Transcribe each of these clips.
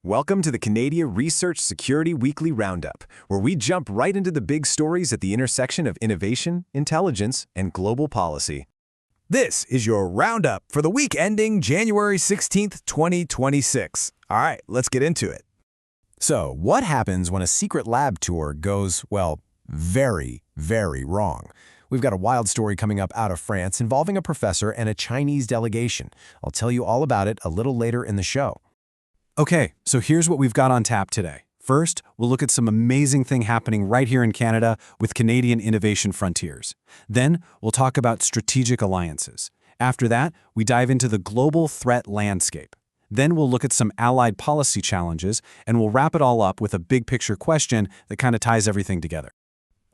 Welcome to the Canadian Research Security Weekly Roundup, where we jump right into the big stories at the intersection of innovation, intelligence, and global policy. This is your Roundup for the week ending January 16th, 2026. All right, let's get into it. So, what happens when a secret lab tour goes, well, very, very wrong? We've got a wild story coming up out of France involving a professor and a Chinese delegation. I'll tell you all about it a little later in the show. Okay, so here's what we've got on tap today. First, we'll look at some amazing thing happening right here in Canada with Canadian innovation frontiers. Then, we'll talk about strategic alliances. After that, we dive into the global threat landscape. Then we'll look at some allied policy challenges, and we'll wrap it all up with a big picture question that kind of ties everything together.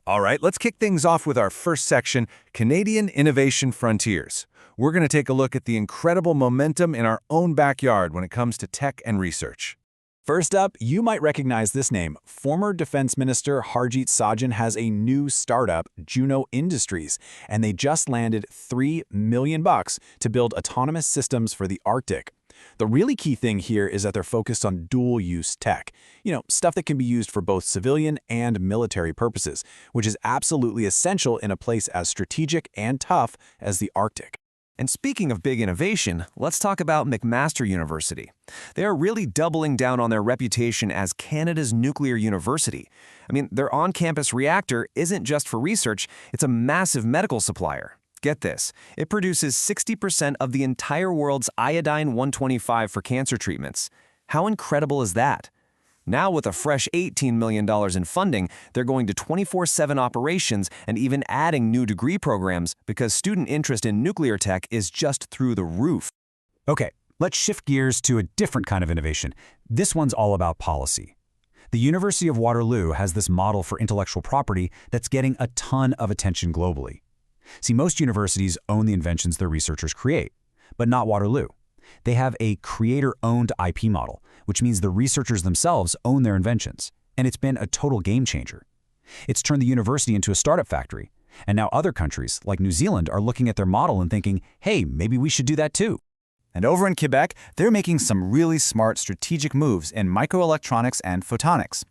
All right, let's kick things off with our first section, Canadian Innovation Frontiers. We're going to take a look at the incredible momentum in our own backyard when it comes to tech and research. First up, you might recognize this name. Former Defense Minister Harjit Sajjan has a new startup, Juno Industries, and they just landed $3 million to build autonomous systems for the Arctic. The really key thing here is that they're focused on dual-use tech, stuff that can be used for both civilian and military purposes, which is absolutely essential in a place as strategic and tough as the Arctic. And speaking of big innovation, let's talk about McMaster University. They are really doubling down on their reputation as Canada's nuclear university. Their on-campus reactor isn't just for research, it's a massive medical supplier. Get this, it produces 60% of the entire world's iodine-125 for cancer treatments. How incredible is that? Now with a fresh $18 million in funding, they're going to 24/7 operations and even adding new degree programs because student interest in nuclear tech is just through the roof. Okay, let's shift gears to a different kind of innovation. This one's all about policy. The University of Waterloo has this model for intellectual property that's getting a ton of attention globally. See, most universities own the inventions their researchers create, but not Waterloo. They have a creator-owned IP model, which means the researchers themselves own their inventions, and it's been a total game changer. It's turned the university into a startup factory, and now other countries, like New Zealand, are looking at their model and thinking, hey, maybe we should do that too. And over in Quebec, they're making some really smart strategic moves in microelectronics and photonics.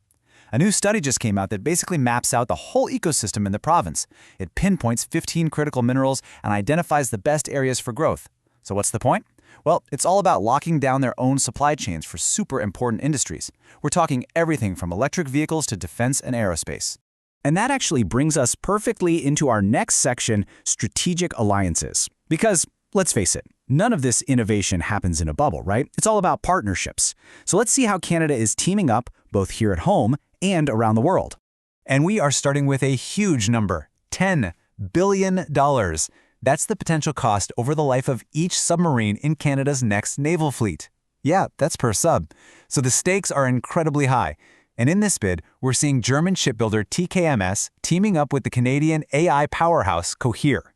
A new study just came out that basically maps out the whole ecosystem in the province. It pinpoints 15 critical minerals and identifies the best areas for growth. So what's the point? Well, it's all about locking down their own supply chains for super important industries. We're talking everything from electric vehicles to defense and aerospace. And that actually brings us perfectly into our next section, strategic alliances. Because, let's face it, none of this innovation happens in a bubble, right? It's all about partnerships. So let's see how Canada is teaming up, both here at home and around the world. And we are starting with a huge number, $10 billion. That's the potential cost over the life of each submarine in Canada's next naval fleet. Yeah, that's per sub. So the stakes are incredibly high. And in this bid, we're seeing German shipbuilder TKMS teaming up with the Canadian AI powerhouse Cohere.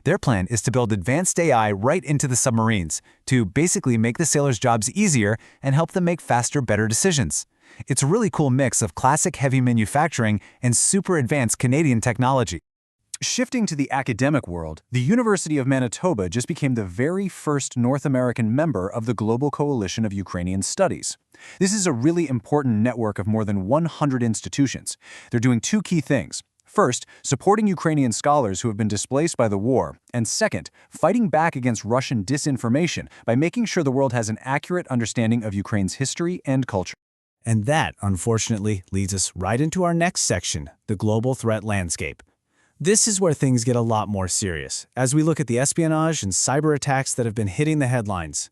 Their plan is to build advanced AI right into the submarines to basically make the sailors' jobs easier and help them make faster, better decisions. It's a really cool mix of classic heavy manufacturing and super advanced Canadian technology. Shifting to the academic world, the University of Manitoba just became the very first North American member of the Global Coalition of Ukrainian Studies. This is a really important network of more than 100 institutions. They're doing two key things. First, supporting Ukrainian scholars who have been displaced by the war, and second, fighting back against Russian disinformation by making sure the world has an accurate understanding of Ukraine's history and culture. And that, unfortunately, leads us right into our next section, the global threat landscape. This is where things get a lot more serious, as we look at the espionage and cyber attacks that have been hitting the headlines.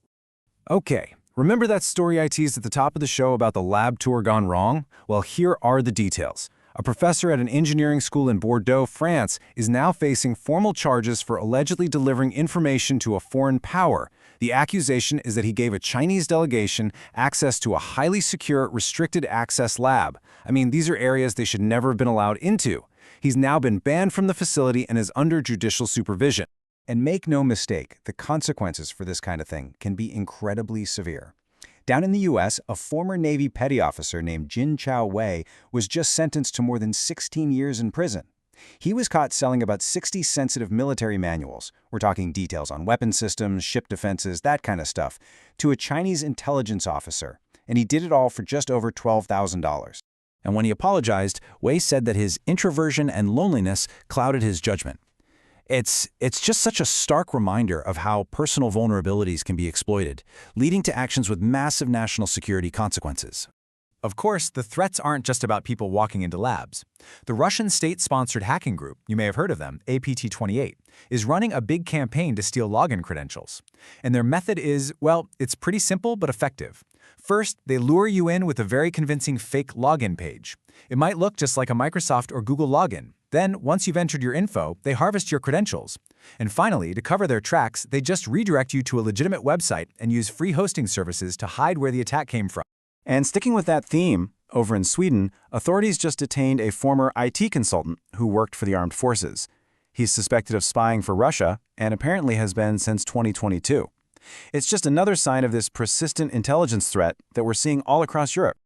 Okay, remember that story I teased at the top of the show about the lab tour gone wrong? Well, here are the details. A professor at an engineering school in Bordeaux, France, is now facing formal charges for allegedly delivering information to a foreign power. The accusation is that he gave a Chinese delegation access to a highly secure, restricted access lab. These are areas they should never have been allowed into. He's now been banned from the facility and is under judicial supervision. And make no mistake, the consequences for this kind of thing can be incredibly severe. Down in the U.S., a former Navy petty officer named Jin Chao Wei was just sentenced to more than 16 years in prison. He was caught selling about 60 sensitive military manuals, we're talking details on weapon systems, ship defenses, that kind of stuff, to a Chinese intelligence officer. and he did it all for just over $12,000. And when he apologized, Wei said that his introversion and loneliness clouded his judgment. It's just such a stark reminder of how personal vulnerabilities can be exploited, leading to actions with massive national security consequences. Of course, the threats aren't just about people walking into labs. The Russian state-sponsored hacking group, you may have heard of them, APT28, is running a big campaign to steal login credentials. And their method is, well, it's pretty simple but effective. First, they lure you in with a very convincing fake login page. It might look just like a Microsoft or Google login. Then, once you've entered your info, they harvest your credentials. And finally, to cover their tracks, they just redirect you to a legitimate website and use free hosting services to hide where the attack came from. And sticking with that theme, over in Sweden, authorities just detained a former IT consultant who worked for the armed forces. He's suspected of spying for Russia and apparently has been since 2022. It's just another sign of this persistent intelligence threat that we're seeing all across Europe.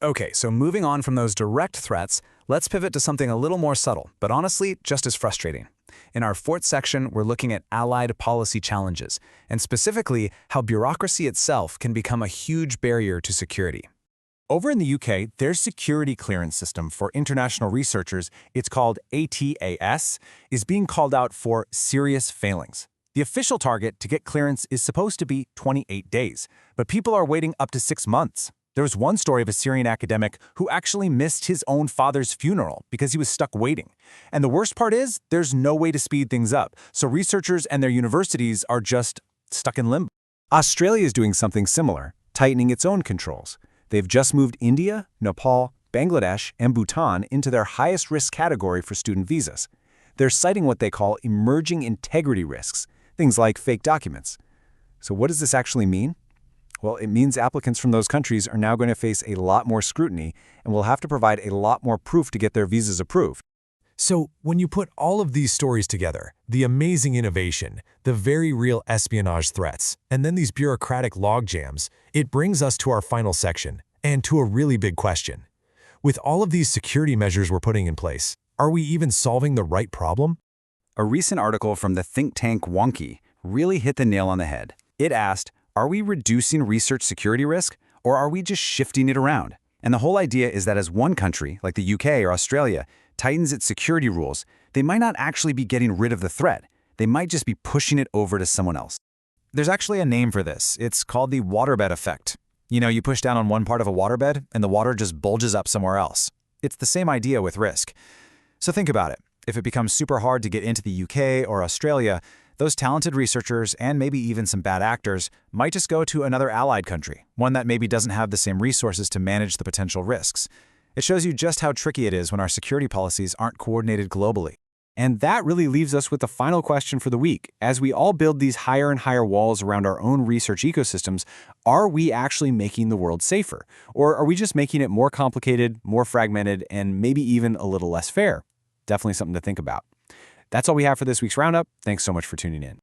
Okay, so moving on from those direct threats, let's pivot to something a little more subtle, but honestly, just as frustrating. In our fourth section, we're looking at allied policy challenges, and specifically how bureaucracy itself can become a huge barrier to security. Over in the UK, their security clearance system for international researchers, it's called ATAS, is being called out for serious failings. The official target to get clearance is supposed to be 28 days, but people are waiting up to 6 months. There was one story of a Syrian academic who actually missed his own father's funeral because he was stuck waiting. And the worst part is, there's no way to speed things up, so researchers and their universities are just stuck in limbo. Australia is doing something similar, tightening its own controls. They've just moved India, Nepal, Bangladesh, and Bhutan into their highest risk category for student visas. They're citing what they call emerging integrity risks, things like fake documents. So what does this actually mean? Well, it means applicants from those countries are now going to face a lot more scrutiny and will have to provide a lot more proof to get their visas approved. So, when you put all of these stories together, the amazing innovation, the very real espionage threats, and then these bureaucratic logjams, it brings us to our final section, and to a really big question. With all of these security measures we're putting in place, are we even solving the right problem? A recent article from the think tank Wonky really hit the nail on the head. It asked, are we reducing research security risk, or are we just shifting it around? And the whole idea is that as one country, like the UK or Australia, tightens its security rules, they might not actually be getting rid of the threat. They might just be pushing it over to someone else. There's actually a name for this. It's called the waterbed effect. You know, you push down on one part of a waterbed, and the water just bulges up somewhere else. It's the same idea with risk. So think about it. If it becomes super hard to get into the UK or Australia, those talented researchers and maybe even some bad actors might just go to another allied country, one that maybe doesn't have the same resources to manage the potential risks. It shows you just how tricky it is when our security policies aren't coordinated globally. And that really leaves us with the final question for the week. As we all build these higher and higher walls around our own research ecosystems, are we actually making the world safer? Or are we just making it more complicated, more fragmented, and maybe even a little less fair? Definitely something to think about. That's all we have for this week's Roundup. Thanks so much for tuning in.